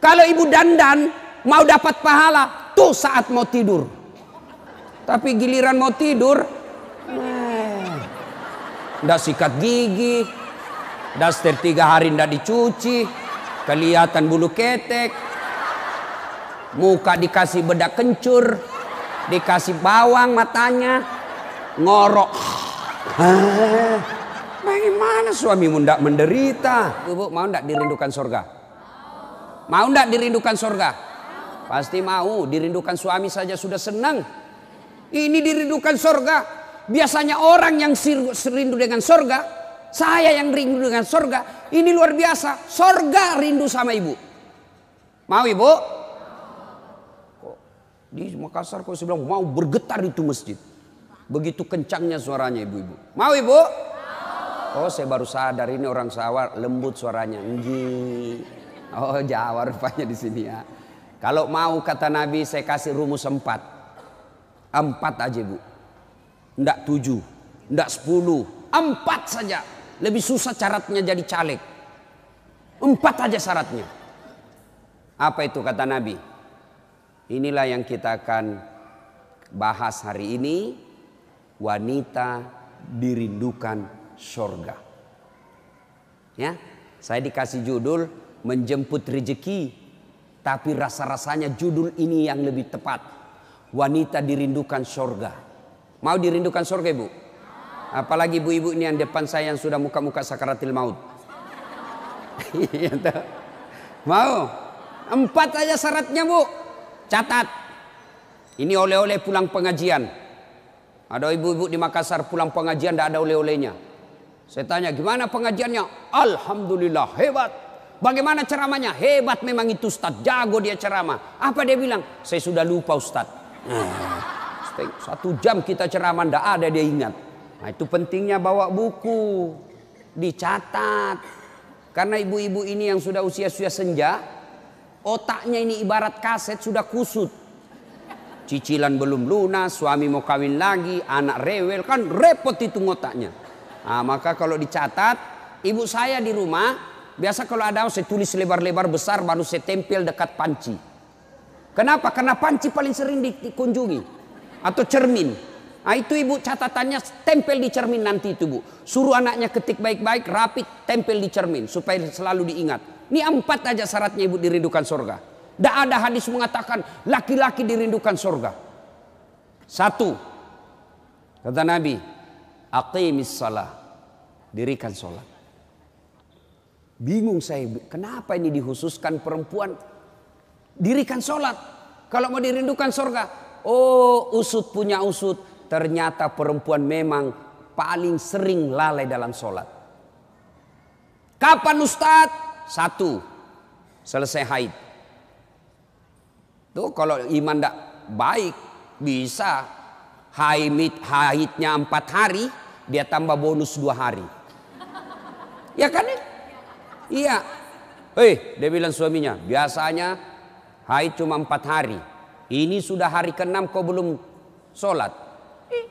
Kalau ibu dandan mau dapat pahala tuh saat mau tidur. Tapi giliran mau tidur, ndak sikat gigi, daster 3 hari ndak dicuci, kelihatan bulu ketek, muka dikasih bedak kencur, dikasih bawang matanya, ngorok. Bagaimana suamimu ndak menderita? Ibu mau ndak dirindukan surga? Mau ndak dirindukan surga? Pasti mau. Dirindukan suami saja sudah senang. Ini dirindukan surga. Biasanya orang yang rindu dengan surga, saya yang rindu dengan surga. Ini luar biasa. Surga rindu sama ibu. Mau ibu? Di Makassar kok saya bilang mau bergetar itu masjid. Begitu kencangnya suaranya ibu-ibu. Mau ibu? Oh, saya baru sadar ini orang Jawa lembut suaranya. Oh, Jawa rupanya di sini ya. Kalau mau kata Nabi saya kasih rumus 4. 4 aja bu. Ndak 7, ndak 10. 4 saja. Lebih susah syaratnya jadi caleg. 4 aja syaratnya. Apa itu kata Nabi? Inilah yang kita akan bahas hari ini. Wanita dirindukan surga. Ya, saya dikasih judul menjemput rezeki, tapi rasa-rasanya judul ini yang lebih tepat. Wanita dirindukan surga. Mau dirindukan surga ibu? Apalagi ibu-ibu ini yang depan saya yang sudah muka-muka sakaratil maut. Mau? 4 aja syaratnya bu. Catat. Ini oleh-oleh pulang pengajian. Ada ibu-ibu di Makassar pulang pengajian tidak ada oleh-olehnya. Saya tanya gimana pengajiannya? Alhamdulillah hebat. Bagaimana ceramahnya? Hebat memang itu Ustadz. Jago dia ceramah. Apa dia bilang? Saya sudah lupa Ustadz. 1 jam kita ceramah tidak ada dia ingat. Nah itu pentingnya bawa buku. Dicatat. Karena ibu-ibu ini yang sudah usia-usia senja. Otaknya ini ibarat kaset sudah kusut. Cicilan belum lunas. Suami mau kawin lagi. Anak rewel. Kan repot itu otaknya. Nah, maka kalau dicatat, ibu saya di rumah, biasa kalau ada saya tulis lebar-lebar besar baru saya tempel dekat panci. Kenapa? Karena panci paling sering dikunjungi. Atau cermin. Nah itu ibu catatannya tempel di cermin nanti itu bu. Suruh anaknya ketik baik-baik, rapi, tempel di cermin. Supaya selalu diingat. Ini 4 aja syaratnya ibu dirindukan surga. Tidak ada hadis mengatakan laki-laki dirindukan surga. 1. Kata Nabi, aqimis salah, dirikan sholat. Bingung saya, kenapa ini dikhususkan perempuan? Dirikan sholat. Kalau mau dirindukan surga, oh usut punya usut. Ternyata perempuan memang paling sering lalai dalam sholat. Kapan Ustadz? 1. Selesai haid. Tuh kalau iman tidak baik bisa haidnya 4 hari, dia tambah bonus 2 hari. Ya kan? Iya. Dia bilang suaminya, biasanya haid cuma 4 hari. Ini sudah hari ke-6 kau belum sholat.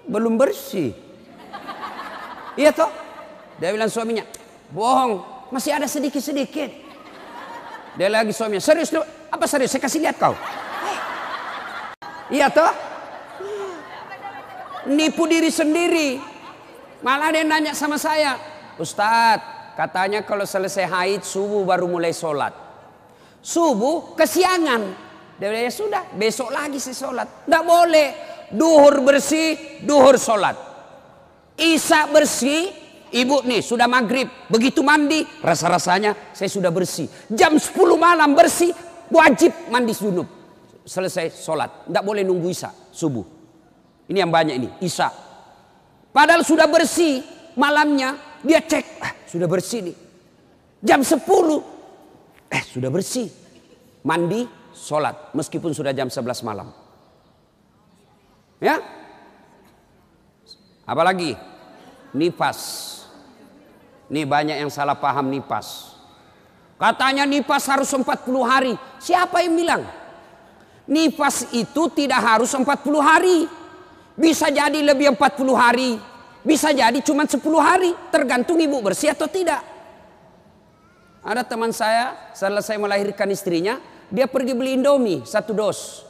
Belum bersih. Iya toh? Dia bilang suaminya, bohong, masih ada sedikit-sedikit. Dia lagi suaminya, serius lu? Apa serius? Saya kasih lihat kau. Iya toh? Nipu diri sendiri. Malah dia nanya sama saya, Ustadz, katanya kalau selesai haid subuh baru mulai sholat. Subuh kesiangan. Dia bilang, ya sudah, besok lagi saya sholat. Tidak boleh. Duhur bersih, duhur sholat. Isya bersih, ibu nih sudah maghrib. Begitu mandi, rasa-rasanya saya sudah bersih. Jam 10 malam bersih, wajib mandi junub. Selesai sholat. Tidak boleh nunggu isya, subuh. Ini yang banyak ini, isya. Padahal sudah bersih malamnya, dia cek, sudah bersih nih. Jam 10, sudah bersih. Mandi, sholat, meskipun sudah jam 11 malam. Ya? Apalagi? Nifas. Ini banyak yang salah paham nifas. Katanya nifas harus 40 hari. Siapa yang bilang? Nifas itu tidak harus 40 hari. Bisa jadi lebih 40 hari. Bisa jadi cuma 10 hari. Tergantung ibu bersih atau tidak. Ada teman saya selesai melahirkan istrinya. dia pergi beli Indomie 1 dos.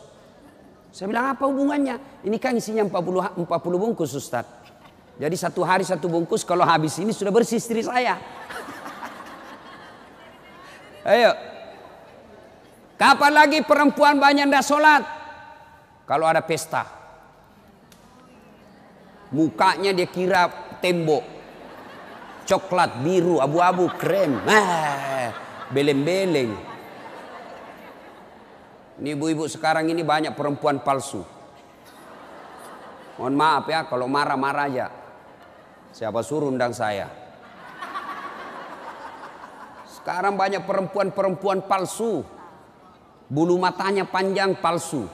Saya bilang, apa hubungannya? Ini kan isinya 40 bungkus Ustaz. Jadi 1 hari 1 bungkus, kalau habis ini sudah bersih istri saya. Ayo. Kapan lagi perempuan banyak ndak sholat? Kalau ada pesta. Mukanya dia kira tembok. Coklat, biru, abu-abu, krem. Beleng-beleng. Ini ibu-ibu sekarang ini banyak perempuan palsu. Mohon maaf ya, kalau marah-marah aja. Siapa suruh undang saya? Sekarang banyak perempuan-perempuan palsu. Bulu matanya panjang, palsu.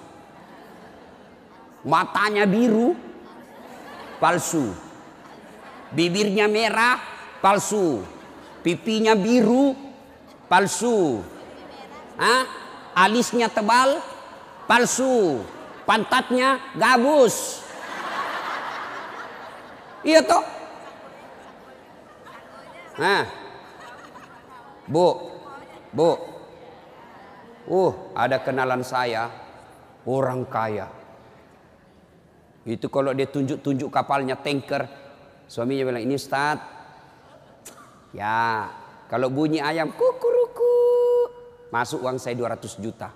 Matanya biru, palsu. Bibirnya merah, palsu. Pipinya biru, palsu. Alisnya tebal, palsu. Pantatnya gabus. Iya toh? Bu. Ada kenalan saya, orang kaya. Itu kalau dia tunjuk-tunjuk kapalnya, tanker, suaminya bilang, ini Ustaz. Ya, kalau bunyi ayam kukuruku, masuk uang saya 200 juta.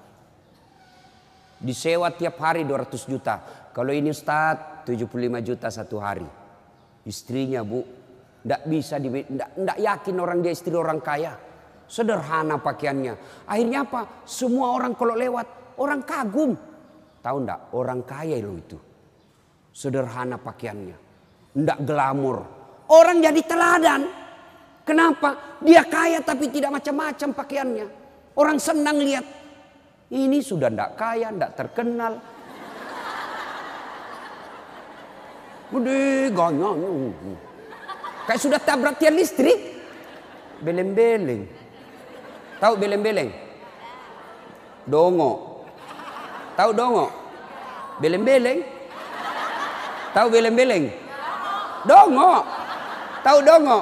Disewa tiap hari 200 juta. Kalau ini Ustaz, 75 juta 1 hari. Istrinya Bu, ndak yakin orang dia istri orang kaya. Sederhana pakaiannya. Akhirnya apa? Semua orang kalau lewat, orang kagum. Tahu ndak? Orang kaya loh itu. Sederhana pakaiannya. Ndak glamor. Orang jadi teladan. Kenapa? Dia kaya tapi tidak macam-macam pakaiannya. Orang senang lihat. Ini sudah ndak kaya, ndak terkenal. Udah ganyang. Kayak sudah tabrak tiang listrik. Beleng-beleng. Tahu beleng-beleng? Dongo. Tahu dongo? Beleng-beleng? Tahu beleng-beleng? Dongo. Tahu dongo?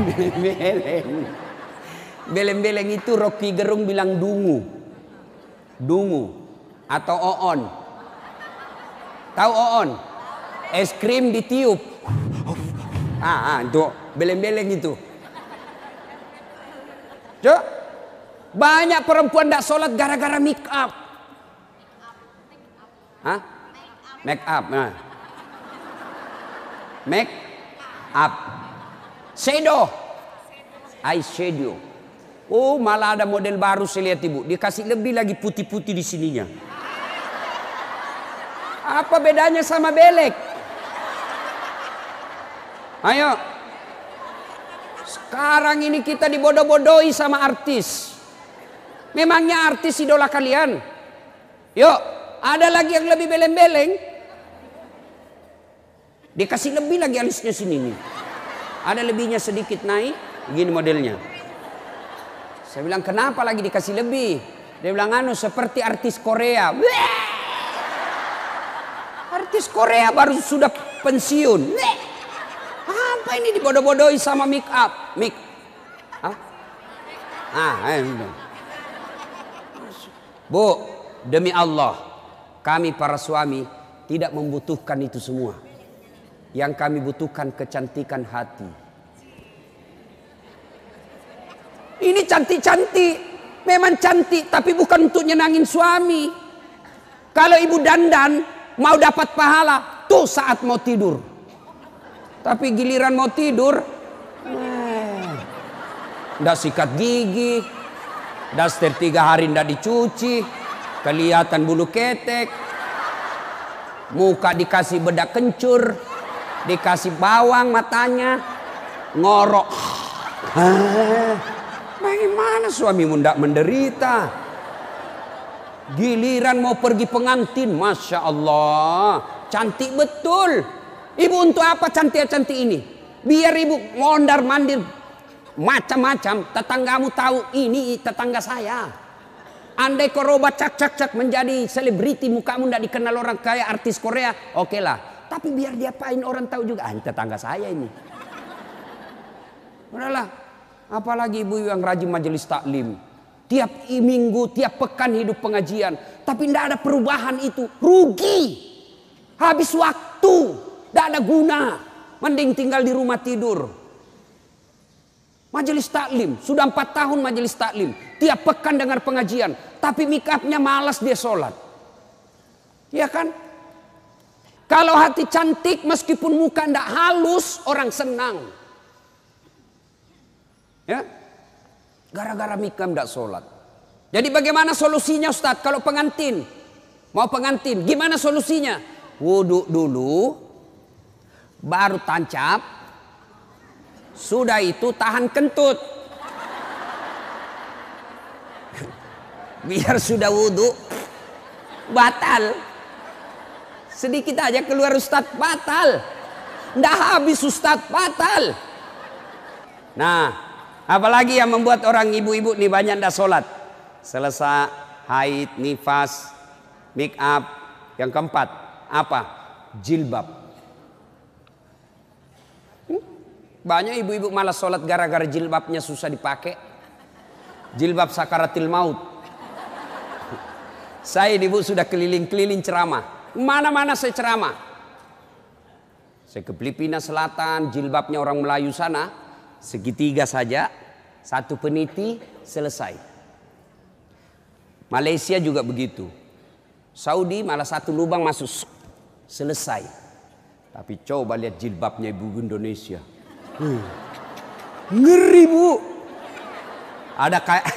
Beleng-beleng. Beleng-beleng itu Rocky Gerung bilang dungu. Dungu atau oon. Tahu oon? Es krim ditiup. Itu beleng-beleng itu. Cuk, banyak perempuan tidak sholat gara-gara make up. Make up. Make up. Shadow. Eyeshadow. Oh, malah ada model baru saya lihat ibu. Dikasih lebih lagi putih-putih di sininya. Apa bedanya sama belek? Ayo. Sekarang ini kita dibodoh-bodohi sama artis. Memangnya artis idola kalian? Yuk, ada lagi yang lebih beleng-beleng. Dikasih lebih lagi alisnya sini nih. Ada lebihnya sedikit naik. Begini modelnya. Saya bilang kenapa lagi dikasih lebih? Dia bilang seperti artis Korea. Artis Korea baru sudah pensiun. Apa ini dibodoh-bodohi sama make up? Bu, demi Allah, kami para suami tidak membutuhkan itu semua. Yang kami butuhkan kecantikan hati. Ini cantik-cantik, memang cantik, tapi bukan untuk nyenangin suami. Kalau ibu dandan mau dapat pahala, tuh saat mau tidur. Tapi giliran mau tidur, ndak sikat gigi, daster 3 hari ndak dicuci, kelihatan bulu ketek, muka dikasih bedak kencur, dikasih bawang matanya, ngorok. Bagaimana suamimu ndak menderita? Giliran mau pergi pengantin, Masya Allah, cantik betul. Ibu untuk apa cantik-cantik ini? Biar ibu mondar-mandir macam-macam. Tetanggamu tahu ini tetangga saya. Andai kau robat cak menjadi selebriti, mukamu tidak dikenal orang kaya artis Korea, oke lah. Tapi biar diapain orang tahu juga, tetangga saya ini. Udahlah. Apalagi ibu yang rajin majelis taklim. Tiap minggu, tiap pekan hidup pengajian. Tapi tidak ada perubahan itu. Rugi. Habis waktu. Tidak ada guna. Mending tinggal di rumah tidur. Majelis taklim. Sudah 4 tahun majelis taklim. Tiap pekan dengar pengajian. Tapi make upnya malas dia sholat. Ya kan? Kalau hati cantik meskipun muka tidak halus. Orang senang. Ya. Gara-gara mikam tidak sholat. Jadi bagaimana solusinya Ustadz? Kalau pengantin. Mau pengantin. Gimana solusinya? Wudhu dulu. Baru tancap. Sudah itu tahan kentut. Biar sudah wudhu. Batal. Sedikit aja keluar Ustadz. Batal. Tidak habis Ustadz. Batal. Nah. Apalagi yang membuat orang ibu-ibu nih banyak tidak sholat. Selesai, haid, nifas, make up. Yang keempat, apa? Jilbab. Banyak ibu-ibu malas sholat gara-gara jilbabnya susah dipakai. Jilbab sakaratil maut. Saya ibu sudah keliling-keliling ceramah. Mana-mana saya ceramah. Saya ke Filipina Selatan, jilbabnya orang Melayu sana. Segitiga saja, 1 peniti selesai. Malaysia juga begitu. Saudi malah 1 lubang masuk selesai. Tapi coba lihat jilbabnya ibu Indonesia. Ngeri bu. Ada kayak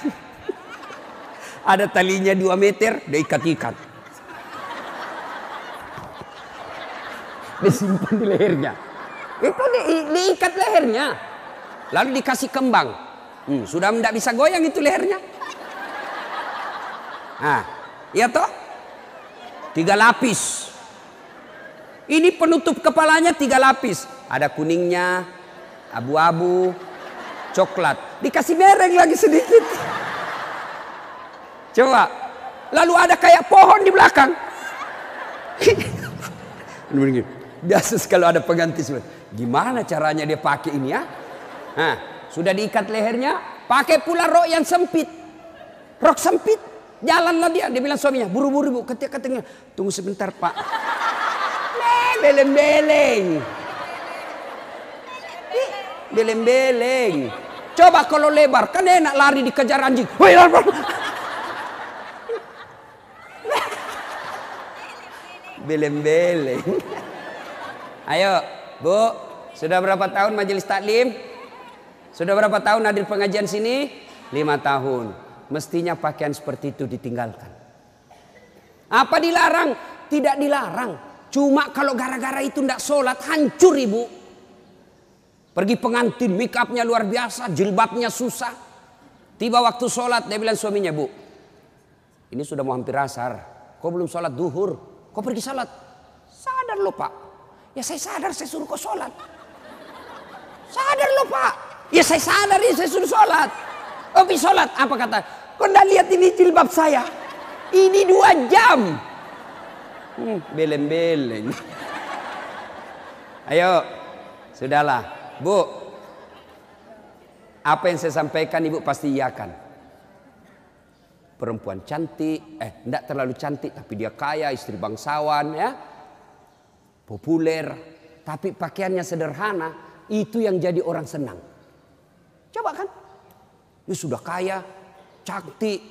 ada talinya 2 meter, diikat-ikat. Disimpan di lehernya. Itu diikat lehernya. Lalu dikasih kembang. Sudah tidak bisa goyang itu lehernya. Nah, iya toh? 3 lapis. Ini penutup kepalanya 3 lapis. Ada kuningnya, abu-abu, coklat. Dikasih mereng lagi sedikit. Coba. Lalu ada kayak pohon di belakang. Biasa kalau ada pengantin. Gimana caranya dia pakai ini ya? Nah, sudah diikat lehernya, pakai pula rok yang sempit. Rok sempit. Jalanlah dia bilang suaminya, buru-buru bu, katanya, tunggu sebentar pak. Beleng-beleng. Beleng-beleng. Coba kalau lebar, kan enak lari dikejar anjing. Beleng-beleng. Ayo, bu, sudah berapa tahun majelis taklim? Sudah berapa tahun hadir pengajian sini? 5 tahun. Mestinya pakaian seperti itu ditinggalkan. Apa dilarang? Tidak dilarang. Cuma kalau gara-gara itu tidak sholat, hancur ibu. Pergi pengantin, make upnya luar biasa, jilbabnya susah. Tiba waktu sholat, dia bilang suaminya, bu, ini sudah mau hampir asar. Kok belum sholat duhur? Kok pergi sholat? Sadar loh pak. Ya saya sadar, saya suruh kau sholat. Sadar loh pak. Ya saya sadar, ya saya suruh sholat. Tapi sholat, apa kata? Kau tidak lihat ini jilbab saya? Ini 2 jam. Beleng-beleng. Ayo, sudahlah. Bu, apa yang saya sampaikan ibu pasti iyakan. Perempuan cantik, tidak terlalu cantik, tapi dia kaya, istri bangsawan, ya, populer. Tapi pakaiannya sederhana, itu yang jadi orang senang. Coba kan, dia sudah kaya, cantik,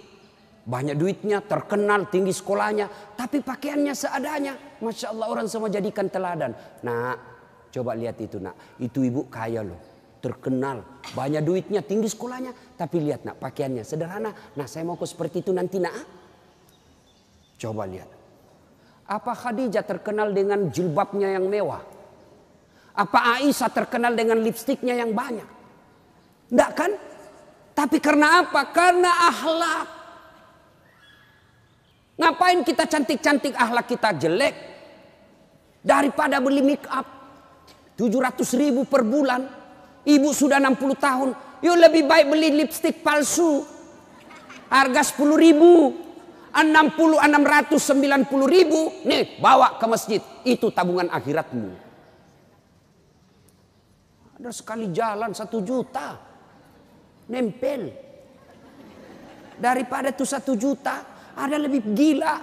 banyak duitnya, terkenal, tinggi sekolahnya, tapi pakaiannya seadanya. Masya Allah, orang semua jadikan teladan. Nah, coba lihat itu nak, itu ibu kaya loh, terkenal, banyak duitnya, tinggi sekolahnya, tapi lihat nak, pakaiannya sederhana. Nah, saya mau seperti itu nanti nak. Coba lihat, apa Khadijah terkenal dengan jilbabnya yang mewah? Apa Aisyah terkenal dengan lipstiknya yang banyak? Enggak kan? Tapi karena apa? Karena akhlak. Ngapain kita cantik-cantik akhlak kita jelek? Daripada beli make up 700.000 per bulan. Ibu sudah 60 tahun. Yuk lebih baik beli lipstik palsu. Harga 10.000. 690.000. Nih bawa ke masjid. Itu tabungan akhiratmu. Ada sekali jalan 1 juta. Nempel. daripada itu 1 juta. Ada lebih gila.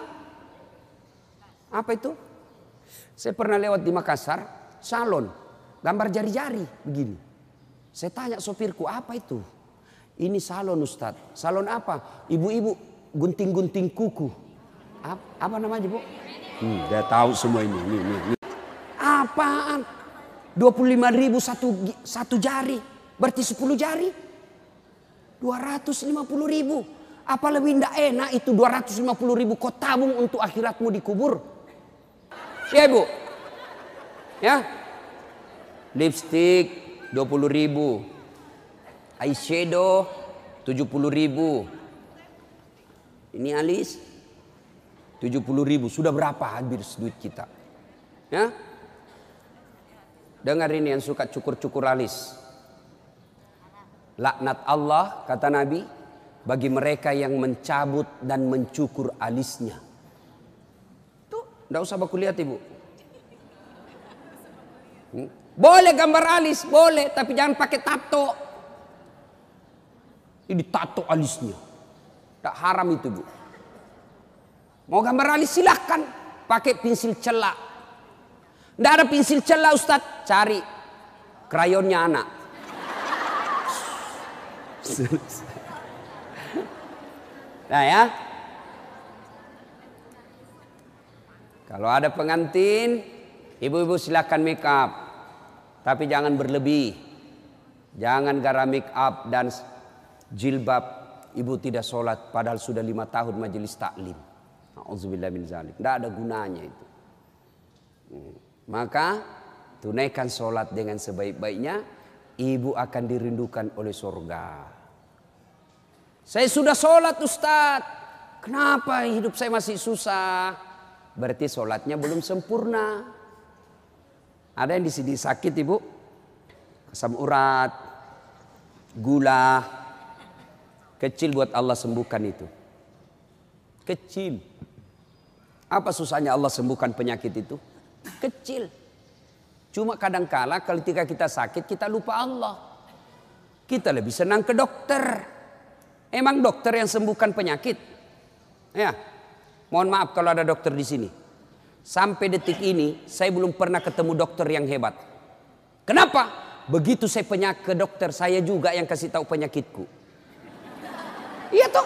Apa itu? Saya pernah lewat di Makassar, salon, gambar jari-jari begini. Saya tanya sopirku, apa itu? Ini salon Ustadz. Salon apa? Ibu-ibu gunting-gunting kuku. Apa namanya Bu? Dia tahu semua ini. Apaan? 25.000 satu jari. Berarti 10 jari. 250.000. Apa lebih tidak enak itu 250.000 kau tabung untuk akhiratmu dikubur? Ya Bu. Ya. Lipstick 20.000. Eyeshadow 70.000. Ini alis 70.000. Sudah berapa habis duit kita? Ya. Dengar ini yang suka cukur-cukur alis. Laknat Allah, kata Nabi, bagi mereka yang mencabut dan mencukur alisnya. Tuh, enggak usah baku lihat Ibu. Boleh gambar alis, boleh, tapi jangan pakai tato. Ini tato alisnya. Tak haram itu Bu. Mau gambar alis silahkan, pakai pensil celak. Tidak ada pensil celah Ustadz, cari krayonnya anak. Nah ya, kalau ada pengantin, ibu-ibu silakan make up, tapi jangan berlebih, jangan gara make up dan jilbab. Ibu tidak sholat, padahal sudah 5 tahun majelis taklim. Auzubillah min zalik. Tidak ada gunanya itu. Maka tunaikan sholat dengan sebaik-baiknya, ibu akan dirindukan oleh surga. Saya sudah sholat Ustadz, kenapa hidup saya masih susah? Berarti sholatnya belum sempurna. Ada yang di sini sakit Ibu, asam urat, gula, kecil buat Allah sembuhkan itu. Kecil. Apa susahnya Allah sembuhkan penyakit itu? Kecil. Cuma kadangkala ketika kita sakit kita lupa Allah. Kita lebih senang ke dokter. Emang dokter yang sembuhkan penyakit? Ya. Mohon maaf kalau ada dokter di sini. Sampai detik ini saya belum pernah ketemu dokter yang hebat. Kenapa? Begitu saya ke dokter, saya juga yang kasih tahu penyakitku. Iya toh?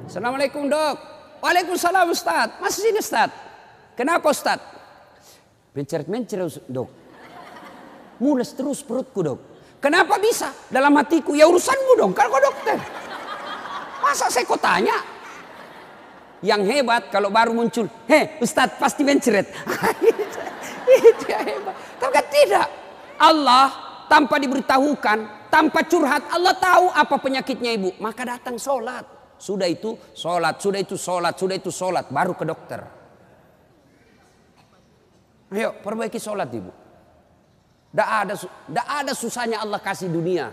Assalamualaikum Dok. Waalaikumsalam Ustaz. Masih sini Ustaz. Kenapa Ustaz? Mencret-mencret Dok. Mules terus perutku Dok. Kenapa bisa? Dalam hatiku, ya urusanmu dong, kan kau dokter. Masa saya kau tanya? Yang hebat kalau baru muncul, Ustaz pasti mencret. Itu yang hebat. Tapi kan tidak. Allah tanpa diberitahukan, tanpa curhat, Allah tahu apa penyakitnya ibu. Maka datang sholat. Sudah itu sholat, sudah itu sholat, sudah itu sholat. Baru ke dokter. Ayo perbaiki sholat ibu. Tidak ada susahnya Allah kasih dunia.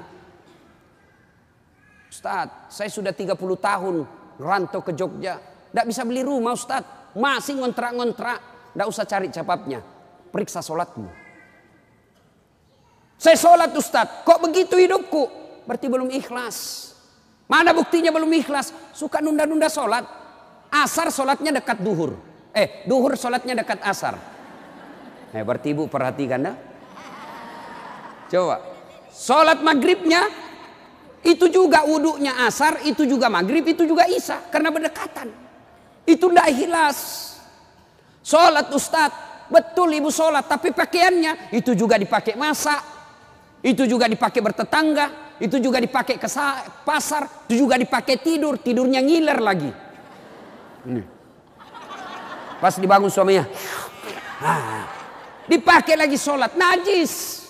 Ustaz, saya sudah 30 tahun rantau ke Jogja. Tidak bisa beli rumah Ustaz. Masih ngontrak-ngontrak. Tidak usah cari capapnya. Periksa sholatmu. Saya sholat Ustaz. Kok begitu hidupku? Berarti belum ikhlas. Mana buktinya belum ikhlas? Suka nunda-nunda sholat. Asar sholatnya dekat duhur. Duhur sholatnya dekat asar. Berarti ibu perhatikan dah. Coba. Sholat maghribnya. Itu juga wuduknya asar. Itu juga maghrib. Itu juga isya. Karena berdekatan. Itu tidak ikhlas. Sholat Ustaz. Betul ibu sholat. Tapi pakaiannya. Itu juga dipakai masak. Itu juga dipakai bertetangga. Itu juga dipakai ke pasar. Itu juga dipakai tidur. Tidurnya ngiler lagi. Ini. Pas dibangun suaminya. Dipakai lagi sholat. Najis.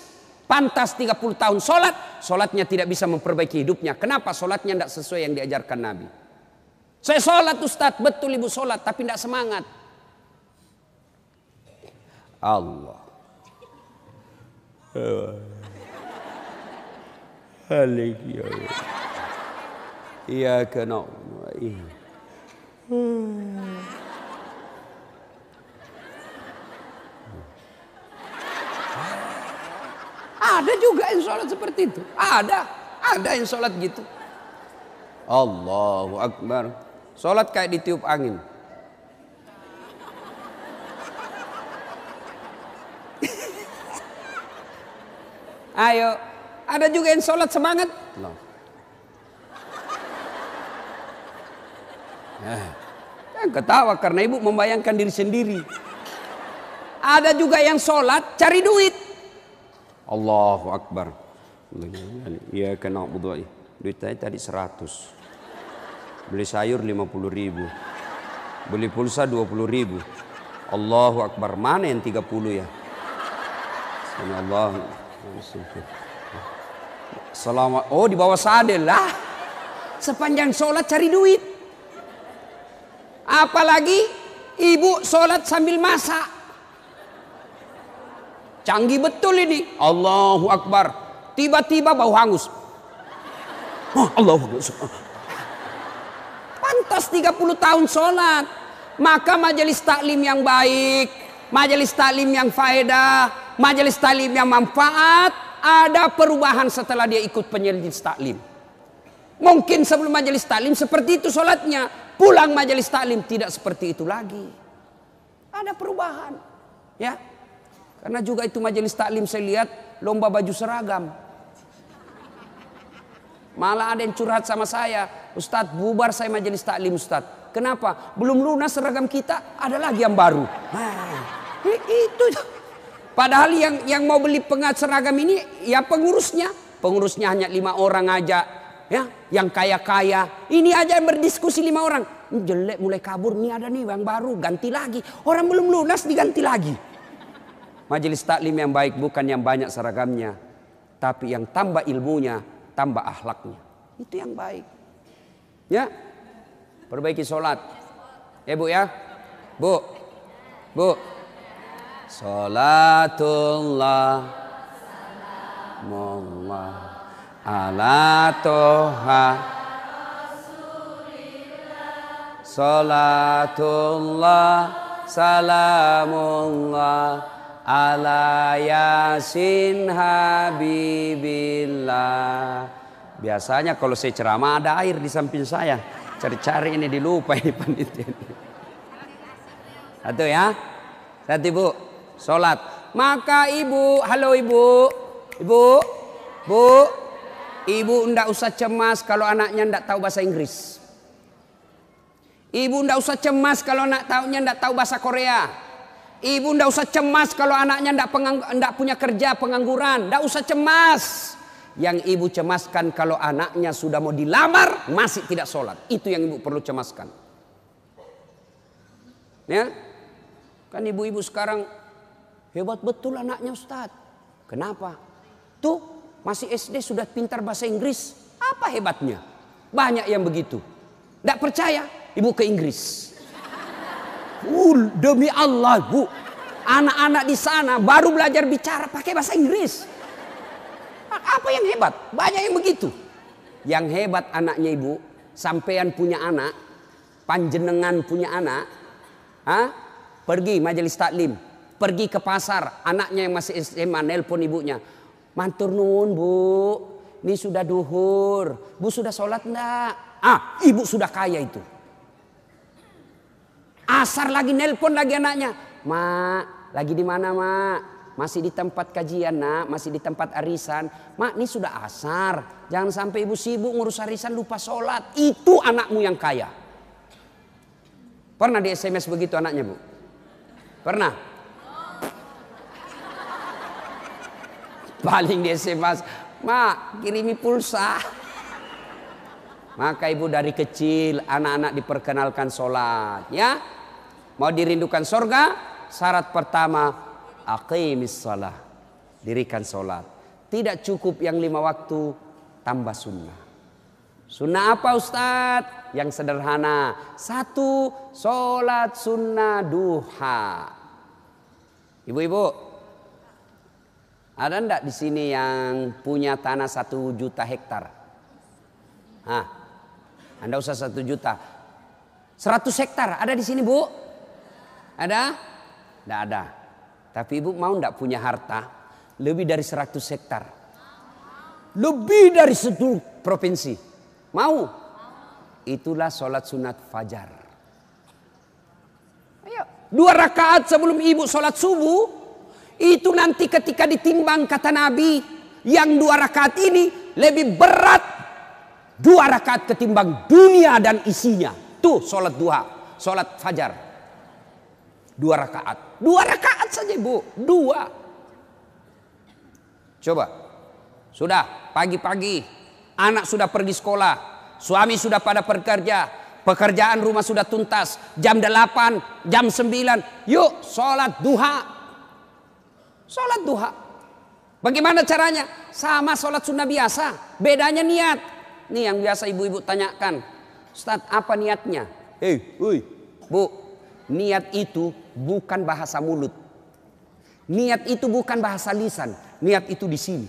Pantas 30 tahun sholat. Sholatnya tidak bisa memperbaiki hidupnya. Kenapa? Sholatnya tidak sesuai yang diajarkan Nabi. Saya sholat Ustaz. Betul ibu sholat. Tapi tidak semangat. Allah. Iya kena. Ada juga yang sholat seperti itu. Ada yang sholat gitu. Allahu Akbar. Sholat kayak ditiup angin. Ayo, ada juga yang sholat semangat. Kan ketawa karena ibu membayangkan diri sendiri. Ada juga yang sholat cari duit. Allahu Akbar. Iya kena budu. Duit saya tadi 100. Beli sayur 50.000. Beli pulsa 20.000. Allahu Akbar. Mana yang 30 ya? Allah. Selamat. Oh, di bawah sadel lah. Sepanjang sholat cari duit. Apalagi ibu sholat sambil masak. Canggih betul ini. Allahu Akbar. Tiba-tiba bau hangus. Oh, Allahu Akbar. Pantas 30 tahun sholat. Maka majelis taklim yang baik, majelis taklim yang faedah, majelis taklim yang manfaat, ada perubahan setelah dia ikut penyelis taklim. Mungkin sebelum majelis taklim seperti itu sholatnya, pulang majelis taklim tidak seperti itu lagi. Ada perubahan, ya. Karena juga itu majelis taklim saya lihat lomba baju seragam. Malah ada yang curhat sama saya, Ustadz bubar saya majelis taklim Ustadz. Kenapa? Belum lunas seragam kita, ada lagi yang baru. Nah, itu. Padahal yang mau beli pengat seragam ini ya pengurusnya. Pengurusnya hanya 5 orang aja. Ya, yang kaya-kaya. Ini aja yang berdiskusi 5 orang. Ini jelek mulai kabur, nih ada nih yang baru, ganti lagi. Orang belum lunas diganti lagi. Majelis taklim yang baik bukan yang banyak seragamnya, tapi yang tambah ilmunya, tambah akhlaknya. Itu yang baik. Ya. Perbaiki sholat. Ya Bu ya. Bu. Sholatullah Mullah ala toha Sholatullah salamullah ala yasin habibillah. Biasanya kalau saya ceramah ada air di samping saya. Cari-cari ini dilupa ini panitia. Satu ya. Satu ibu. Sholat. Maka ibu. Halo ibu. Ibu ndak usah cemas kalau anaknya ndak tahu bahasa Inggris. Ibu ndak usah cemas kalau anaknya ndak tahu bahasa Korea. Ibu ndak usah cemas kalau anaknya ndak punya kerja, pengangguran. Ndak usah cemas. Yang ibu cemaskan kalau anaknya sudah mau dilamar masih tidak sholat. Itu yang ibu perlu cemaskan. Ya, kan ibu-ibu sekarang hebat betul anaknya Ustadz. Kenapa? Tuh masih SD sudah pintar bahasa Inggris. Apa hebatnya? Banyak yang begitu. Tidak percaya? Ibu ke Inggris. Demi Allah Bu, anak-anak di sana baru belajar bicara pakai bahasa Inggris. Apa yang hebat? Banyak yang begitu. Yang hebat anaknya ibu, sampean punya anak, panjenengan punya anak, pergi majelis taklim, pergi ke pasar, anaknya yang masih SMA nelpon ibunya, matur nuwun Bu, ini sudah duhur, Bu sudah sholat enggak? Ibu sudah kaya itu. Asar lagi nelpon lagi anaknya, Mak, lagi di mana Mak? Masih di tempat kajian nak, masih di tempat arisan. Mak, ini sudah asar. Jangan sampai ibu sibuk ngurus arisan lupa sholat. Itu anakmu yang kaya. Pernah di SMS begitu anaknya Bu? Pernah? Paling di SMS, Mak kirimi pulsa. Maka ibu dari kecil anak-anak diperkenalkan sholat. Ya, mau dirindukan surga, syarat pertama aqimis shalah, dirikan sholat. Tidak cukup yang 5 waktu, tambah sunnah. Sunnah apa Ustadz? Yang sederhana. 1, sholat sunnah duha. Ibu-ibu, ada enggak di sini yang punya tanah 1 juta hektar? Anda usah 1 juta. 100 hektar ada di sini Bu? Ada? Enggak ada. Tapi ibu mau enggak punya harta lebih dari 100 hektar? Lebih dari 1 provinsi. Mau? itulah sholat sunat fajar. Ayo, 2 rakaat sebelum ibu sholat subuh, itu nanti ketika ditimbang kata Nabi, yang 2 rakaat ini lebih berat 2 rakaat ketimbang dunia dan isinya. Tuh sholat duha, sholat fajar. 2 rakaat. 2 rakaat saja ibu. 2. Coba. Sudah pagi-pagi. Anak sudah pergi sekolah. Suami sudah pada bekerja. Pekerjaan rumah sudah tuntas. Jam 8, jam 9. Yuk sholat duha. Sholat duha. Bagaimana caranya? Sama sholat sunnah biasa. Bedanya niat. Nih yang biasa ibu-ibu tanyakan. Ustaz, apa niatnya? Bu, niat itu bukan bahasa mulut. Niat itu bukan bahasa lisan. Niat itu di sini.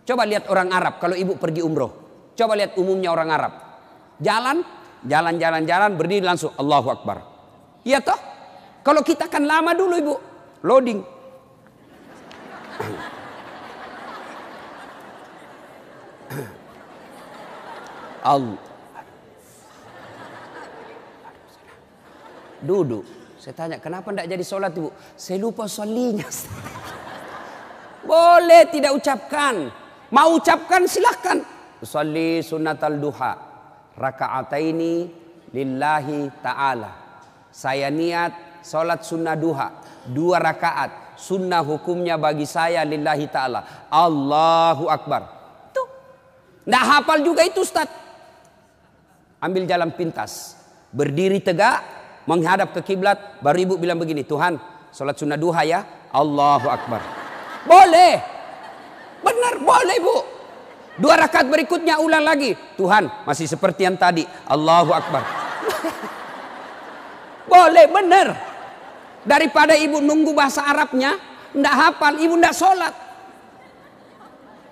Coba lihat orang Arab kalau ibu pergi umroh. Coba lihat umumnya orang Arab. Jalan, berdiri langsung Allahu Akbar. Iya toh? Kalau kita kan lama dulu ibu. Loading. Allah. Duduk. Saya tanya, kenapa tidak jadi sholat ibu? Saya lupa sholinya. Boleh tidak ucapkan. Mau ucapkan silahkan. Sholli sunnatal duha. Raka'ataini lillahi ta'ala. Saya niat sholat sunnah duha. 2 rakaat. Sunnah hukumnya bagi saya lillahi ta'ala. Allahu Akbar. Tuh. Tidak hafal juga itu Ustaz. Ambil jalan pintas. Berdiri tegak. Menghadap ke kiblat. Baru ibu bilang begini. Tuhan, sholat sunnah duha ya. Allahu Akbar. Boleh. Benar, boleh bu. 2 rakaat berikutnya ulang lagi. Tuhan, masih seperti yang tadi. Allahu Akbar. Boleh, benar. Daripada ibu nunggu bahasa Arabnya. Nggak hafal, ibu nggak sholat.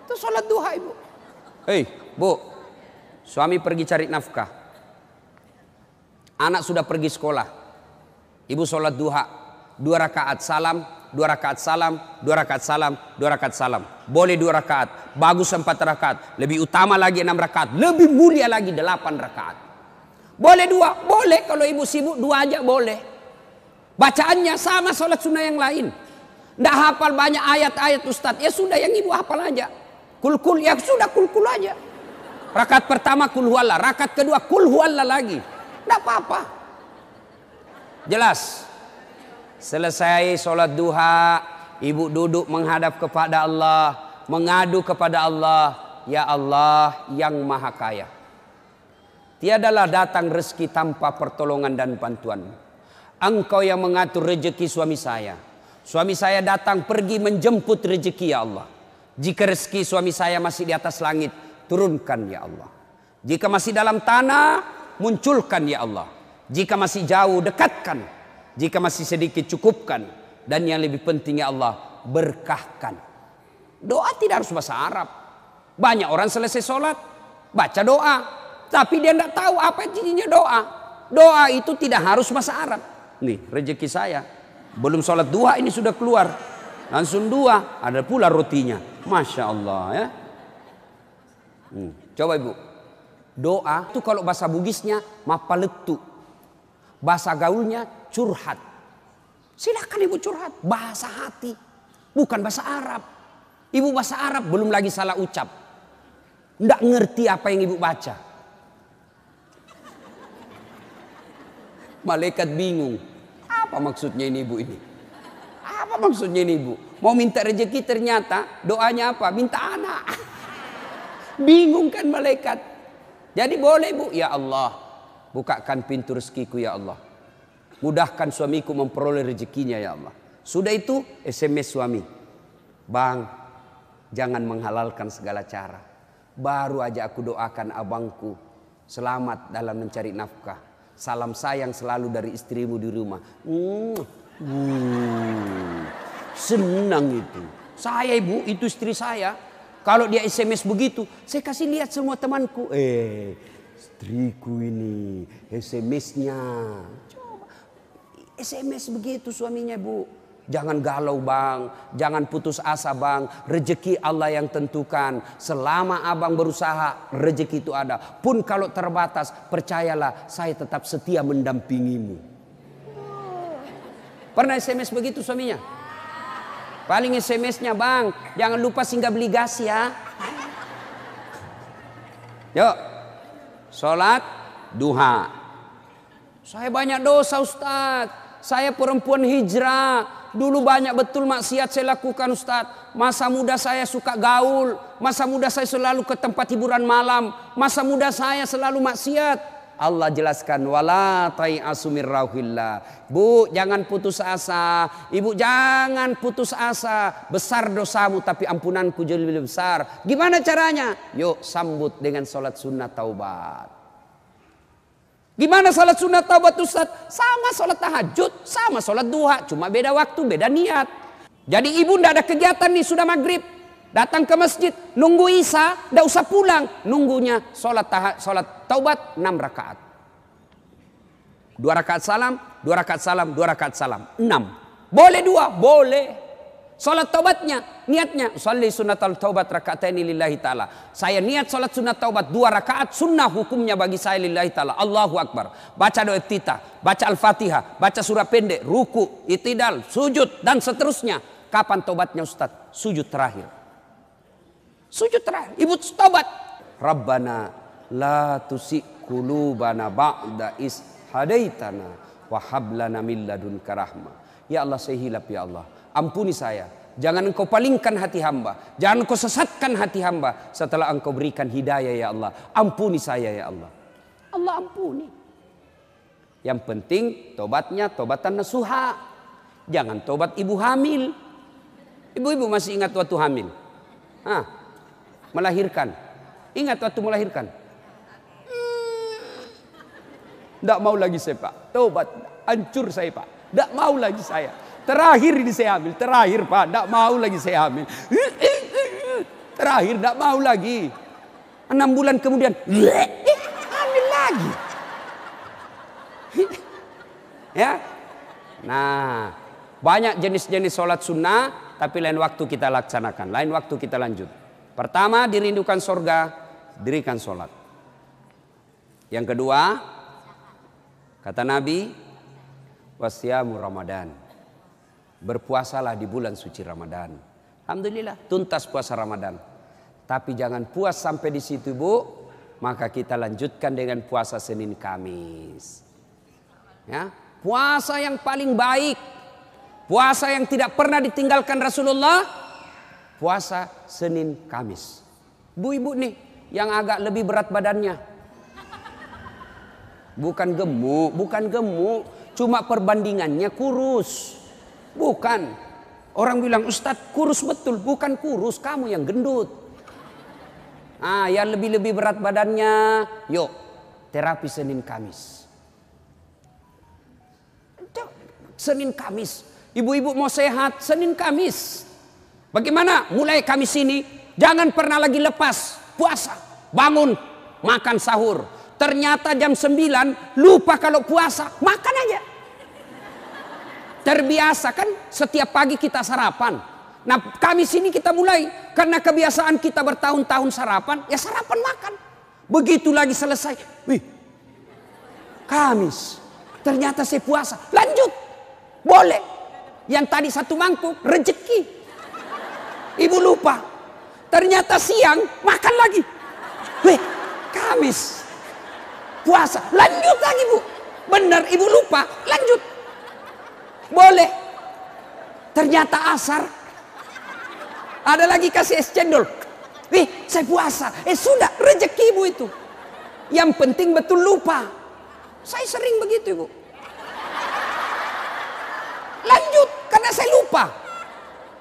Itu sholat duha ibu. Bu. Suami pergi cari nafkah. Anak sudah pergi sekolah. Ibu sholat duha. 2 rakaat salam. 2 rakaat salam. 2 rakaat salam. 2 rakaat salam. Boleh 2 rakaat. Bagus 4 rakaat. Lebih utama lagi 6 rakaat. Lebih mulia lagi 8 rakaat. Boleh 2. Boleh kalau ibu sibuk 2 aja boleh. Bacaannya sama sholat sunnah yang lain. Nggak hafal banyak ayat-ayat Ustadz. Ya sudah yang ibu hafal aja. Kul-kul ya sudah kul-kul aja. Rakaat pertama kul huwallah. Rakaat kedua kul huwallah lagi. Nggak apa-apa. Jelas. Selesai sholat duha. Ibu duduk menghadap kepada Allah. Mengadu kepada Allah. Ya Allah yang maha kaya. Tiadalah datang rezeki tanpa pertolongan dan bantuan. Engkau yang mengatur rezeki suami saya. Suami saya datang pergi menjemput rezeki ya Allah. Jika rezeki suami saya masih di atas langit, turunkan ya Allah. Jika masih dalam tanah, munculkan ya Allah. Jika masih jauh, dekatkan. Jika masih sedikit, cukupkan. Dan yang lebih penting ya Allah, berkahkan. Doa tidak harus bahasa Arab. Banyak orang selesai sholat, baca doa. Tapi dia tidak tahu apa intinya doa. Doa itu tidak harus bahasa Arab. Nih rezeki saya. Belum sholat duha ini sudah keluar. Langsung 2. Ada pula rotinya. Masya Allah ya. Coba ibu. Doa itu kalau bahasa Bugisnya mapaletu. Bahasa gaulnya curhat. Silakan ibu curhat. Bahasa hati. Bukan bahasa Arab. Ibu bahasa Arab belum lagi salah ucap. Nggak ngerti apa yang ibu baca. Malaikat bingung. Apa maksudnya ini ibu ini? Apa maksudnya ini ibu? Mau minta rezeki ternyata doanya apa? Minta anak. Bingung kan malaikat. Jadi boleh bu. Ya Allah. Bukakan pintu rezekiku ya Allah. Mudahkan suamiku memperoleh rezekinya ya Allah. Sudah itu SMS suami. Bang. Jangan menghalalkan segala cara. Baru aja aku doakan abangku. Selamat dalam mencari nafkah. Salam sayang selalu dari istrimu di rumah. Senang itu. Saya ibu, itu istri saya. Kalau dia SMS begitu, saya kasih lihat semua temanku. Istriku ini SMS-nya. Coba SMS begitu suaminya bu. Jangan galau bang, jangan putus asa bang. Rezeki Allah yang tentukan. Selama abang berusaha, rezeki itu ada. Pun kalau terbatas, percayalah saya tetap setia mendampingimu. Pernah SMS begitu suaminya? Paling SMS-nya bang, jangan lupa singgah beli gas ya. Yuk, sholat duha. Saya banyak dosa Ustaz. Saya perempuan hijrah. Dulu banyak betul maksiat saya lakukan Ustaz. Masa muda saya suka gaul. Masa muda saya selalu ke tempat hiburan malam. Masa muda saya selalu maksiat. Allah jelaskan, wala tai'asu mir rauhillah. Bu, jangan putus asa. Ibu jangan putus asa. Besar dosamu tapi ampunanku jauh lebih besar. Gimana caranya? Yuk sambut dengan sholat sunnah taubat. Gimana sholat sunnah taubat Ustaz? Sama sholat tahajud, sama sholat duha. Cuma beda waktu, beda niat. Jadi ibu ndak ada kegiatan nih, sudah maghrib. Datang ke masjid, nunggu isya, ndak usah pulang. Nunggunya sholat taubat 6 rakaat. 2 rakaat salam, 2 rakaat salam, 2 rakaat salam. 6. Boleh 2? Boleh. Sholat taubatnya, niatnya. Sholli sunnatal taubat raka'ataini lillahi ta'ala. Saya niat sholat sunat taubat 2 rakaat. Sunnah hukumnya bagi saya lillahi ta'ala. Allahu Akbar. Baca doa iftitah, baca Al-Fatihah, baca surah pendek, ruku, itidal, sujud, dan seterusnya. Kapan taubatnya Ustaz? Sujud terakhir. Sujud terakhir. Ibu taubat. Rabbana la tusi' qulubana ba'da is hadaitana wa hab lana min ladunka rahmah. Ya Allah, saya hilaf ya Allah. Ampuni saya. Jangan engkau palingkan hati hamba. Jangan engkau sesatkan hati hamba setelah engkau berikan hidayah ya Allah. Ampuni saya ya Allah. Allah ampuni. Yang penting tobatnya tobatan nasuha. Jangan tobat ibu hamil. Ibu-ibu masih ingat waktu hamil? Melahirkan. Ingat waktu melahirkan? Tidak mau lagi saya Pak. Tobat. Hancur saya Pak. Tidak mau lagi saya. Terakhir ini saya hamil. Terakhir Pak. Tidak mau lagi saya hamil. Terakhir tidak mau lagi. 6 bulan kemudian. Hamil lagi. Ya. Nah. Banyak jenis-jenis sholat sunnah. Tapi lain waktu kita laksanakan. Lain waktu kita lanjut. Pertama, dirindukan surga, dirikan sholat. Yang kedua, kata Nabi, wasyamu Ramadan. Berpuasalah di bulan suci Ramadan. Alhamdulillah, tuntas puasa Ramadan. Tapi jangan puas sampai di situ Bu. Maka kita lanjutkan dengan puasa Senin Kamis. Ya, puasa yang paling baik. Puasa yang tidak pernah ditinggalkan Rasulullah. Puasa Senin Kamis. Bu-ibu nih yang agak lebih berat badannya. Bukan gemuk, cuma perbandingannya kurus. Bukan. Orang bilang Ustadz kurus betul, bukan kurus, kamu yang gendut. Yang lebih berat badannya, yuk terapi Senin Kamis. Senin Kamis. Ibu-ibu mau sehat, Senin Kamis. Bagaimana? Mulai Kamis ini jangan pernah lagi lepas puasa. Bangun, makan sahur. Ternyata jam 9 lupa kalau puasa, makan aja. Terbiasa kan setiap pagi kita sarapan. Nah Kamis ini kita mulai. Karena kebiasaan kita bertahun-tahun sarapan, ya sarapan makan. Begitu lagi selesai, wih, Kamis. Ternyata saya puasa, lanjut. Boleh. Yang tadi 1 mangkuk, rezeki. Ibu lupa. Ternyata siang makan lagi. Weh, Kamis. Puasa. Lanjut lagi Bu. Benar ibu lupa. Lanjut. Boleh. Ternyata asar. Ada lagi kasih es cendol. Wih, saya puasa. Sudah. Rezeki ibu itu. Yang penting betul lupa. Saya sering begitu Ibu. Lanjut. Karena saya lupa.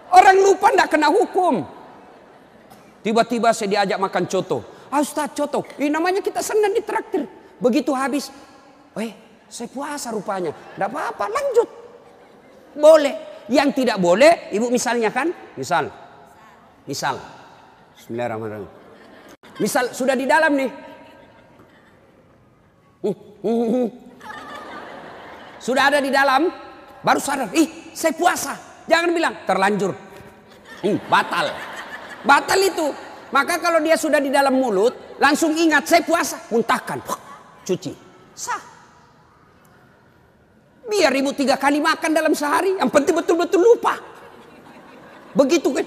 Orang lupa tidak kena hukum. Tiba-tiba saya diajak makan coto. Ustaz coto. Namanya kita senang ditraktir. Begitu habis. Saya puasa rupanya. Tidak apa-apa. Lanjut. Boleh. Yang tidak boleh. Ibu misalnya kan. Misal. Bismillahirrahmanirrahim. Misal sudah di dalam nih. Sudah ada di dalam. Baru sadar. Saya puasa. Jangan bilang terlanjur. Batal. Batal itu. Maka kalau dia sudah di dalam mulut, langsung ingat saya puasa, muntahkan, cuci, sah. Biar ibu 3 kali makan dalam sehari, yang penting betul-betul lupa. Begitu kan,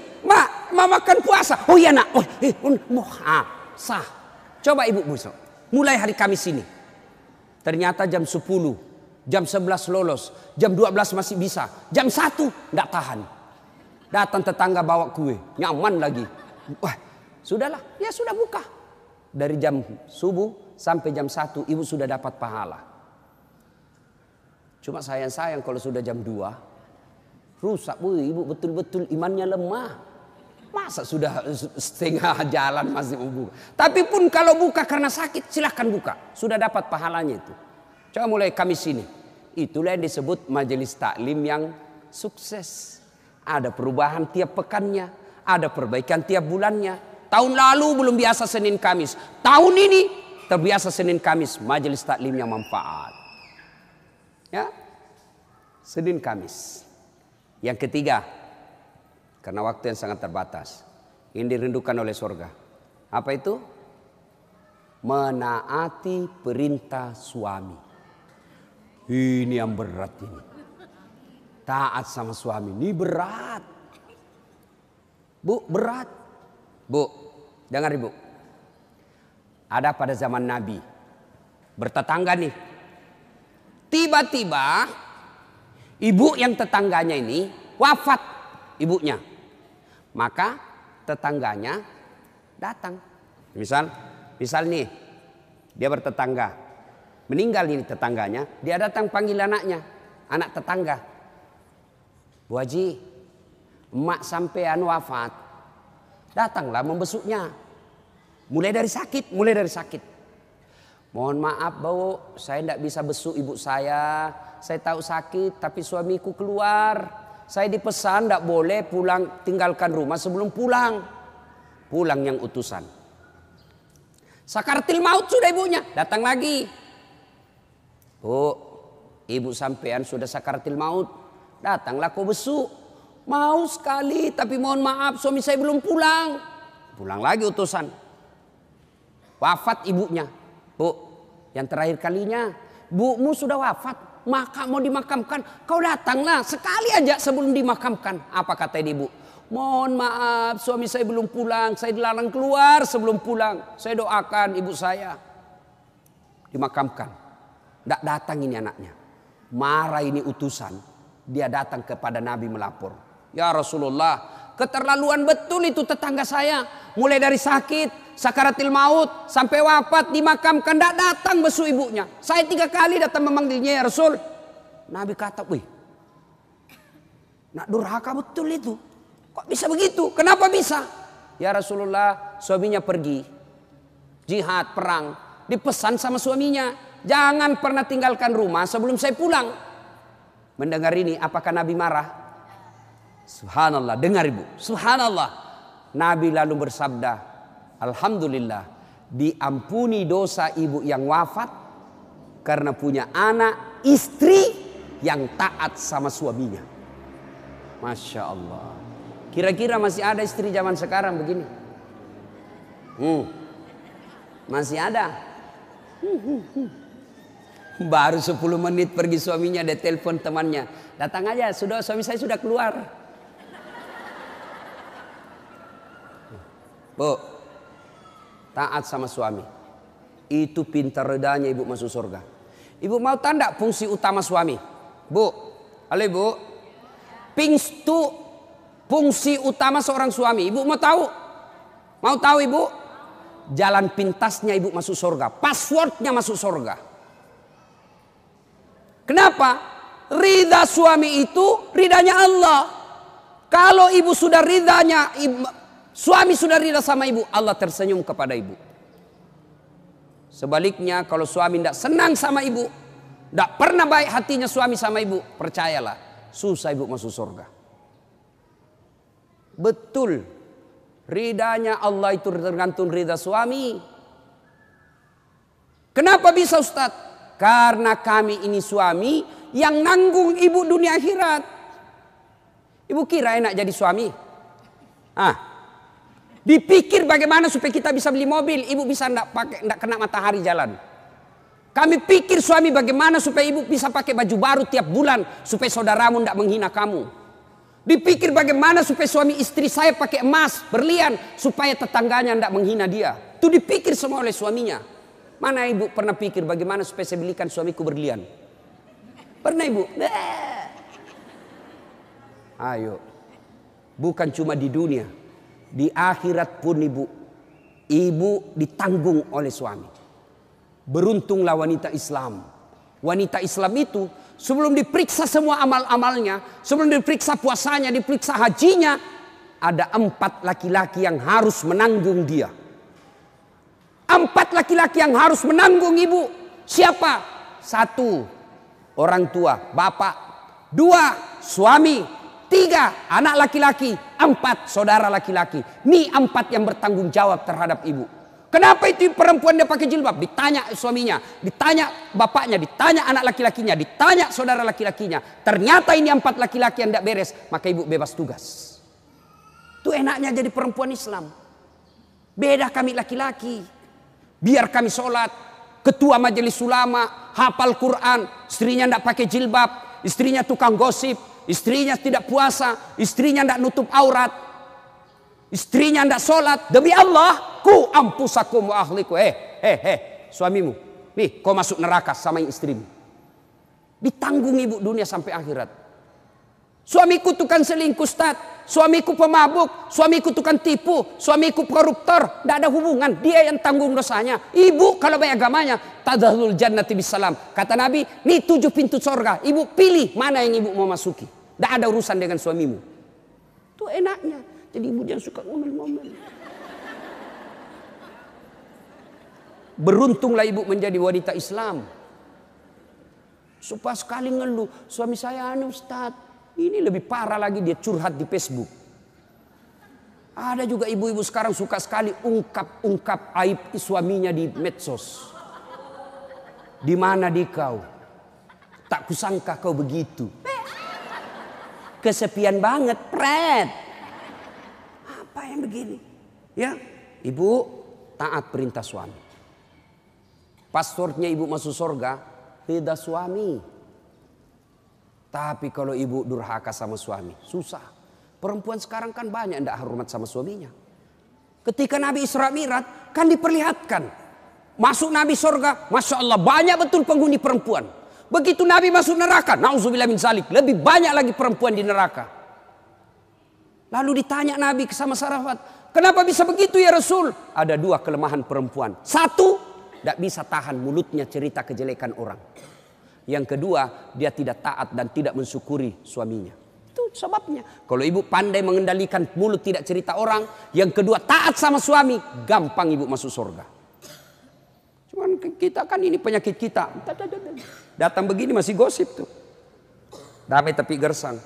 ma makan puasa. Oh iya nak, sah. Coba ibu besok, mulai hari Kamis ini. Ternyata jam 10, jam 11 lolos, jam 12 masih bisa, jam 1 enggak tahan. Datang tetangga bawa kue, nyaman lagi. Wah, sudahlah, ya sudah buka. Dari jam subuh sampai jam 1 ibu sudah dapat pahala. Cuma sayang kalau sudah jam 2 rusak bu, ibu betul-betul imannya lemah. Masa sudah setengah jalan masih mau buka. Tapi pun kalau buka karena sakit silahkan buka. Sudah dapat pahalanya itu. Coba mulai Kamis ini. Itulah yang disebut majelis taklim yang sukses. Ada perubahan tiap pekannya. Ada perbaikan tiap bulannya. Tahun lalu belum biasa Senin Kamis. Tahun ini terbiasa Senin Kamis. Majelis taklim yang manfaat. Ya, Senin Kamis. Yang ketiga, karena waktu yang sangat terbatas, ini dirindukan oleh surga. Apa itu? Menaati perintah suami. Ini yang berat ini. Taat sama suami ini berat. Bu, berat. Bu, dengar ibu. Ada pada zaman Nabi, bertetangga nih. Tiba-tiba ibu yang tetangganya ini wafat ibunya. Maka tetangganya datang. Misal nih dia bertetangga. Meninggal ini tetangganya, dia datang panggil anaknya, anak tetangga. Bu Haji, emak sampean wafat. Datanglah membesuknya. Mulai dari sakit. Mohon maaf Bu, saya tidak bisa besuk ibu saya. Saya tahu sakit tapi suamiku keluar. Saya dipesan tidak boleh pulang, tinggalkan rumah sebelum pulang. Pulang yang utusan. Sakaratil maut sudah ibunya, datang lagi. Bu, ibu sampean sudah sakaratil maut. Datanglah kau besuk. Mau sekali tapi mohon maaf suami saya belum pulang. Pulang lagi utusan. Wafat ibunya. Bu, yang terakhir kalinya, bumu sudah wafat, maka mau dimakamkan, kau datanglah sekali aja sebelum dimakamkan. Apa kata ibu? Mohon maaf, suami saya belum pulang, saya dilarang keluar sebelum pulang. Saya doakan ibu saya dimakamkan. Tidak datang ini anaknya. Marah ini utusan. Dia datang kepada Nabi melapor. Ya Rasulullah, keterlaluan betul itu tetangga saya. Mulai dari sakit, sakaratil maut, sampai wafat, dimakamkan, tidak datang besuk ibunya. Saya 3 kali datang memanggilnya ya Rasul. Nabi kata, wih, nak durhaka betul itu. Kok bisa begitu? Kenapa bisa? Ya Rasulullah, suaminya pergi. Jihad, perang. Dipesan sama suaminya. Jangan pernah tinggalkan rumah sebelum saya pulang. Mendengar ini, apakah Nabi marah? Subhanallah, dengar ibu. Subhanallah. Nabi lalu bersabda, alhamdulillah, diampuni dosa ibu yang wafat karena punya anak, istri yang taat sama suaminya. Masya Allah. Kira-kira masih ada istri zaman sekarang begini? Masih ada. Baru 10 menit pergi suaminya, dia telepon temannya. Datang aja, suami saya sudah keluar. Bu, taat sama suami. Itu pintar redanya ibu masuk surga. Ibu mau tanda fungsi utama suami? Bu, halo ibu. Fungsi utama seorang suami. Ibu mau tahu? Mau tahu ibu? Jalan pintasnya ibu masuk surga. Passwordnya masuk surga. Kenapa? Ridha suami itu ridhanya Allah. Kalau ibu sudah ridhanya, suami sudah ridha sama ibu, Allah tersenyum kepada ibu. Sebaliknya kalau suami tidak senang sama ibu, tidak pernah baik hatinya suami sama ibu, percayalah, susah ibu masuk surga. Betul, ridhanya Allah itu tergantung ridha suami. Kenapa bisa Ustaz? Karena kami ini suami yang nanggung ibu dunia akhirat. Ibu kira enak jadi suami? Dipikir bagaimana supaya kita bisa beli mobil, ibu bisa enggak kena matahari jalan. Kami pikir suami bagaimana supaya ibu bisa pakai baju baru tiap bulan supaya saudaramu enggak menghina kamu. Dipikir bagaimana supaya suami istri saya pakai emas, berlian supaya tetangganya enggak menghina dia. Itu dipikir semua oleh suaminya. Mana ibu pernah pikir bagaimana supaya saya belikan suamiku berlian? Pernah ibu? Ayo. Bukan cuma di dunia, di akhirat pun ibu ditanggung oleh suami. Beruntunglah wanita Islam. Wanita Islam itu sebelum diperiksa semua amal-amalnya, sebelum diperiksa puasanya, diperiksa hajinya, ada 4 laki-laki yang harus menanggung dia. 4 laki-laki yang harus menanggung ibu. Siapa? 1, orang tua, bapak. 2, suami. 3, anak laki-laki. 4, saudara laki-laki. Ini 4 yang bertanggung jawab terhadap ibu. Kenapa itu perempuan dia pakai jilbab? Ditanya suaminya, ditanya bapaknya, ditanya anak laki-lakinya, ditanya saudara laki-lakinya. Ternyata ini 4 laki-laki yang tidak beres, maka ibu bebas tugas. Itu enaknya jadi perempuan Islam. Beda kami laki-laki. Biar kami sholat, ketua majelis ulama, hafal Quran, istrinya tidak pakai jilbab, istrinya tukang gosip, istrinya tidak puasa, istrinya tidak nutup aurat, istrinya tidak sholat. Demi Allah, ku ampusakum wa ahliku. Suamimu, nih kau masuk neraka sama istrimu. Ditanggung ibu dunia sampai akhirat. Suamiku tukang selingkuh, Ustaz. Suamiku pemabuk, suamiku tukang tipu, suamiku koruptor. Tidak ada hubungan, dia yang tanggung dosanya. Ibu kalau baik agamanya, tadkhulul jannati bisalam. Kata Nabi, nih 7 pintu surga. Ibu pilih mana yang ibu mau masuki. Tidak ada urusan dengan suamimu. Itu enaknya. Jadi ibu jangan suka ngomel-ngomel. Beruntunglah ibu menjadi wanita Islam. Supaya sekali ngeluh, suami saya Ustaz. Ini lebih parah lagi, dia curhat di Facebook. Ada juga ibu-ibu sekarang suka sekali ungkap aib suaminya di medsos. Di mana di kau? Tak kusangka kau begitu. Kesepian banget, pret. Apa yang begini? Ya, ibu taat perintah suami. Passwordnya ibu masuk surga, ridha suami. Tapi kalau ibu durhaka sama suami, susah. Perempuan sekarang kan banyak tidak hormat sama suaminya. Ketika Nabi Isra Mi'raj kan diperlihatkan. Masuk Nabi surga, Masya Allah banyak betul penghuni perempuan. Begitu Nabi masuk neraka, na'udzubillah min zalik, lebih banyak lagi perempuan di neraka. Lalu ditanya Nabi sama sahabat, kenapa bisa begitu ya Rasul? Ada 2 kelemahan perempuan. 1, tidak bisa tahan mulutnya cerita kejelekan orang. Yang kedua, dia tidak taat dan tidak mensyukuri suaminya. Itu sebabnya. Kalau ibu pandai mengendalikan mulut tidak cerita orang. Yang kedua, taat sama suami. Gampang ibu masuk surga. Cuman kita kan ini penyakit kita. Datang begini masih gosip tuh. Damai tapi gersang.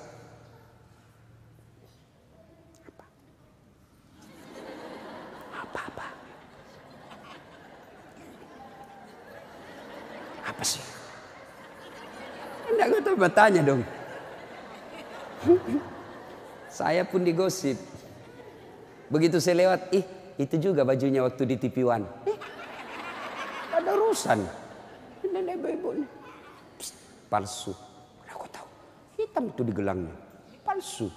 Apa? Apa sih? Enggak tahu bertanya dong. Saya pun digosip. Begitu saya lewat, itu juga bajunya waktu di TV One. Ada urusan. Nenek ibu nih. Palsu. Aku tahu. Hitam itu di gelangnya. Palsu.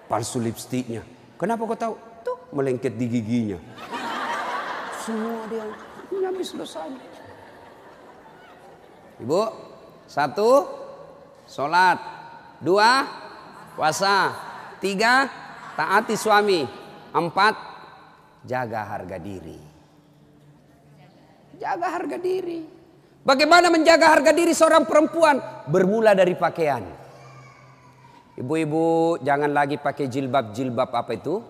Palsu lipstiknya. Kenapa kau tahu? Tuh melengket di giginya. Semua dia habis dosanya. Ibu, 1, sholat. 2, puasa. 3, taati suami. 4, jaga harga diri. Jaga harga diri. Bagaimana menjaga harga diri seorang perempuan? Bermula dari pakaian. Ibu-ibu jangan lagi pakai jilbab apa itu?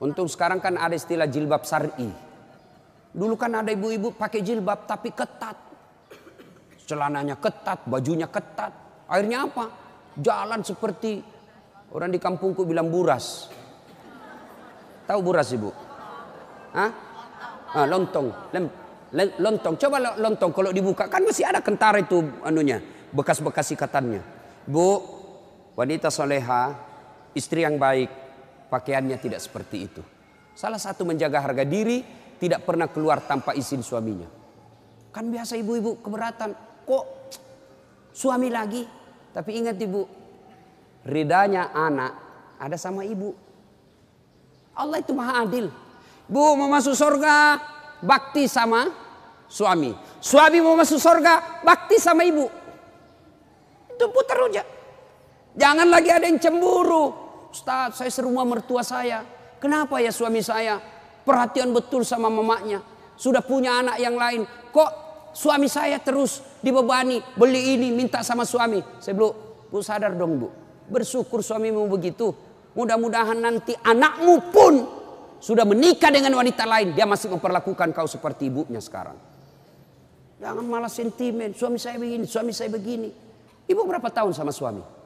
Untuk sekarang kan ada istilah jilbab syar'i. Dulu kan ada ibu-ibu pakai jilbab tapi ketat. Celananya ketat, bajunya ketat. Akhirnya apa? Jalan seperti orang di kampungku bilang buras. Tahu buras ibu? Hah? Lontong. Lontong. Coba lontong kalau dibuka kan masih ada kentara itu anunya, bekas-bekas ikatannya. Bu, wanita soleha, istri yang baik, pakaiannya tidak seperti itu. Salah satu menjaga harga diri, tidak pernah keluar tanpa izin suaminya. Kan biasa ibu-ibu keberatan, kok suami lagi? Tapi ingat ibu, ridanya anak ada sama ibu. Allah itu maha adil. Bu mau masuk surga, bakti sama suami. Suami mau masuk surga, bakti sama ibu. Itu putar aja. Jangan lagi ada yang cemburu. Ustaz, saya serumah mertua saya. Kenapa ya suami saya perhatian betul sama mamanya? Sudah punya anak yang lain. Kok suami saya terus dibebani, beli ini, minta sama suami. Saya bilang, bu sadar dong bu. Bersyukur suamimu begitu. Mudah-mudahan nanti anakmu pun sudah menikah dengan wanita lain. Dia masih memperlakukan kau seperti ibunya sekarang. Jangan malah sentimen. Suami saya begini, suami saya begini. Ibu berapa tahun sama suami?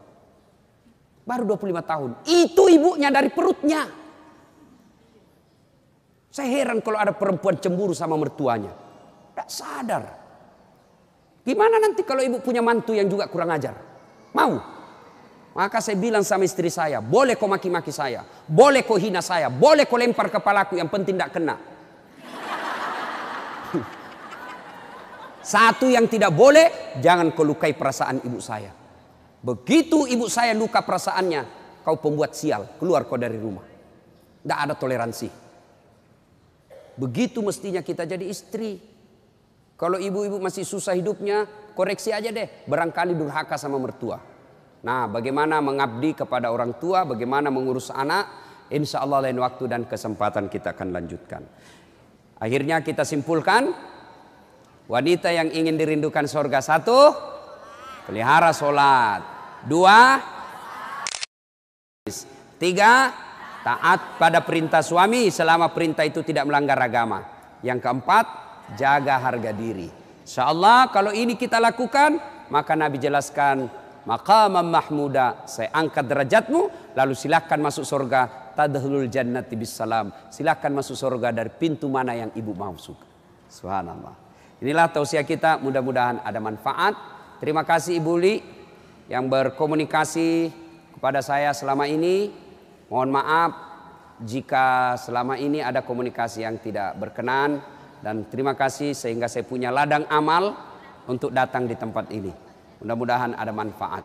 Baru 25 tahun. Itu ibunya dari perutnya. Saya heran kalau ada perempuan cemburu sama mertuanya. Tidak sadar. Gimana nanti kalau ibu punya mantu yang juga kurang ajar? Mau? Maka saya bilang sama istri saya, boleh kau maki-maki saya, boleh kau hina saya, boleh kau lempar kepalaku, yang penting tidak kena. Satu yang tidak boleh, jangan kau lukai perasaan ibu saya. Begitu ibu saya luka perasaannya, kau pembuat sial, keluar kau dari rumah. Tidak ada toleransi. Begitu mestinya kita jadi istri. Kalau ibu-ibu masih susah hidupnya, koreksi aja deh, barangkali durhaka sama mertua. Nah, bagaimana mengabdi kepada orang tua, bagaimana mengurus anak, insya Allah lain waktu dan kesempatan kita akan lanjutkan. Akhirnya kita simpulkan, wanita yang ingin dirindukan surga, 1, pelihara sholat. 2, 3, taat pada perintah suami selama perintah itu tidak melanggar agama. Yang keempat, jaga harga diri. Insya Allah kalau ini kita lakukan, maka Nabi jelaskan, maqaman mahmuda, saya angkat derajatmu, lalu silakan masuk surga, tadkhulul jannati bisalam, silakan masuk surga dari pintu mana yang ibu mau suka. Subhanallah. Inilah tausiah kita, mudah-mudahan ada manfaat. Terima kasih Ibu Li yang berkomunikasi kepada saya selama ini. Mohon maaf jika selama ini ada komunikasi yang tidak berkenan, dan terima kasih sehingga saya punya ladang amal untuk datang di tempat ini. Mudah-mudahan ada manfaat.